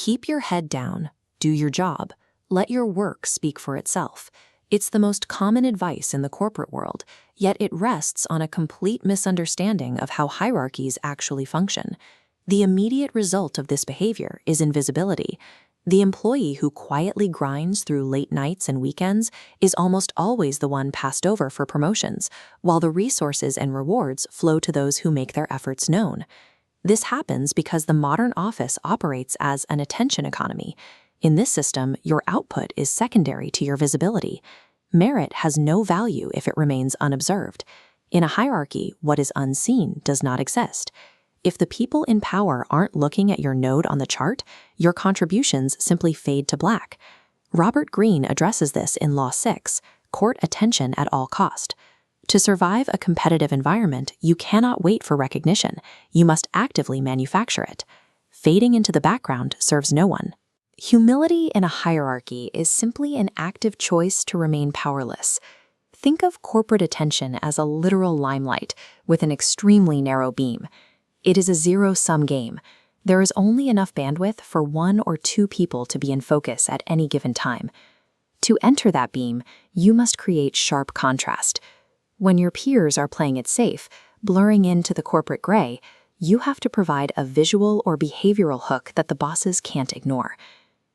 Keep your head down, do your job, let your work speak for itself. It's the most common advice in the corporate world, yet it rests on a complete misunderstanding of how hierarchies actually function. The immediate result of this behavior is invisibility. The employee who quietly grinds through late nights and weekends is almost always the one passed over for promotions, while the resources and rewards flow to those who make their efforts known. This happens because the modern office operates as an attention economy. In this system, your output is secondary to your visibility. Merit has no value if it remains unobserved. In a hierarchy, what is unseen does not exist. If the people in power aren't looking at your node on the chart, your contributions simply fade to black. Robert Greene addresses this in Law 6, Court Attention at All Cost. To survive a competitive environment, you cannot wait for recognition. You must actively manufacture it. Fading into the background serves no one. Humility in a hierarchy is simply an active choice to remain powerless. Think of corporate attention as a literal limelight with an extremely narrow beam. It is a zero-sum game. There is only enough bandwidth for 1 or 2 people to be in focus at any given time. To enter that beam, you must create sharp contrast. When your peers are playing it safe, blurring into the corporate gray, you have to provide a visual or behavioral hook that the bosses can't ignore.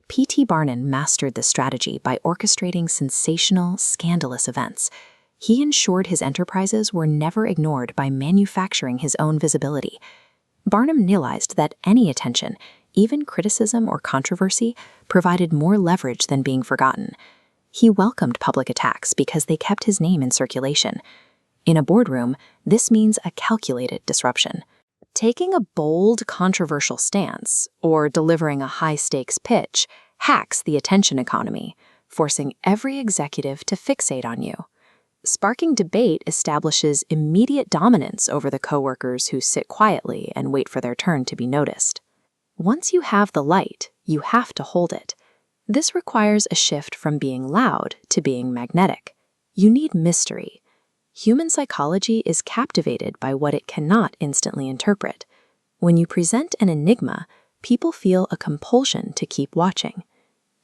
P.T. Barnum mastered this strategy by orchestrating sensational, scandalous events. He ensured his enterprises were never ignored by manufacturing his own visibility. Barnum realized that any attention, even criticism or controversy, provided more leverage than being forgotten. He welcomed public attacks because they kept his name in circulation. In a boardroom, this means a calculated disruption. Taking a bold, controversial stance, or delivering a high-stakes pitch, hacks the attention economy, forcing every executive to fixate on you. Sparking debate establishes immediate dominance over the coworkers who sit quietly and wait for their turn to be noticed. Once you have the light, you have to hold it. This requires a shift from being loud to being magnetic. You need mystery. Human psychology is captivated by what it cannot instantly interpret. When you present an enigma, people feel a compulsion to keep watching.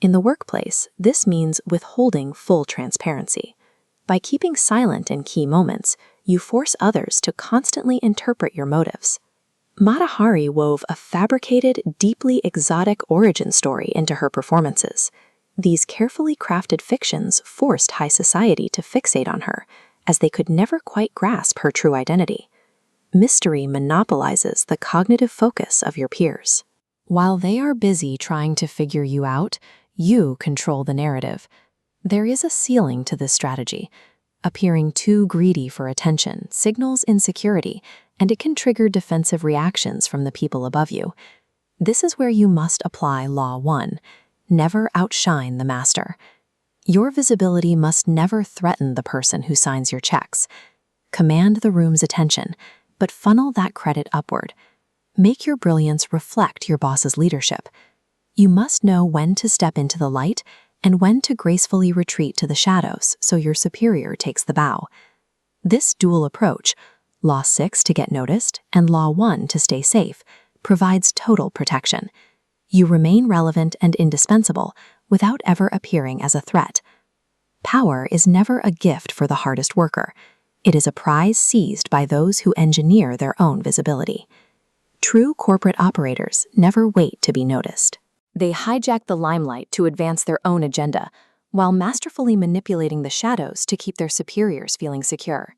In the workplace, this means withholding full transparency. By keeping silent in key moments, you force others to constantly interpret your motives. Mata Hari wove a fabricated, deeply exotic origin story into her performances. These carefully crafted fictions forced high society to fixate on her, as they could never quite grasp her true identity. Mystery monopolizes the cognitive focus of your peers. While they are busy trying to figure you out, you control the narrative. There is a ceiling to this strategy. Appearing too greedy for attention signals insecurity, and it can trigger defensive reactions from the people above you. This is where you must apply Law 1. Never outshine the master. Your visibility must never threaten the person who signs your checks. Command the room's attention, but funnel that credit upward. Make your brilliance reflect your boss's leadership. You must know when to step into the light and when to gracefully retreat to the shadows so your superior takes the bow. This dual approach, Law 6 to get noticed and Law 1 to stay safe, provides total protection. You remain relevant and indispensable without ever appearing as a threat. Power is never a gift for the hardest worker. It is a prize seized by those who engineer their own visibility. True corporate operators never wait to be noticed. They hijack the limelight to advance their own agenda, while masterfully manipulating the shadows to keep their superiors feeling secure.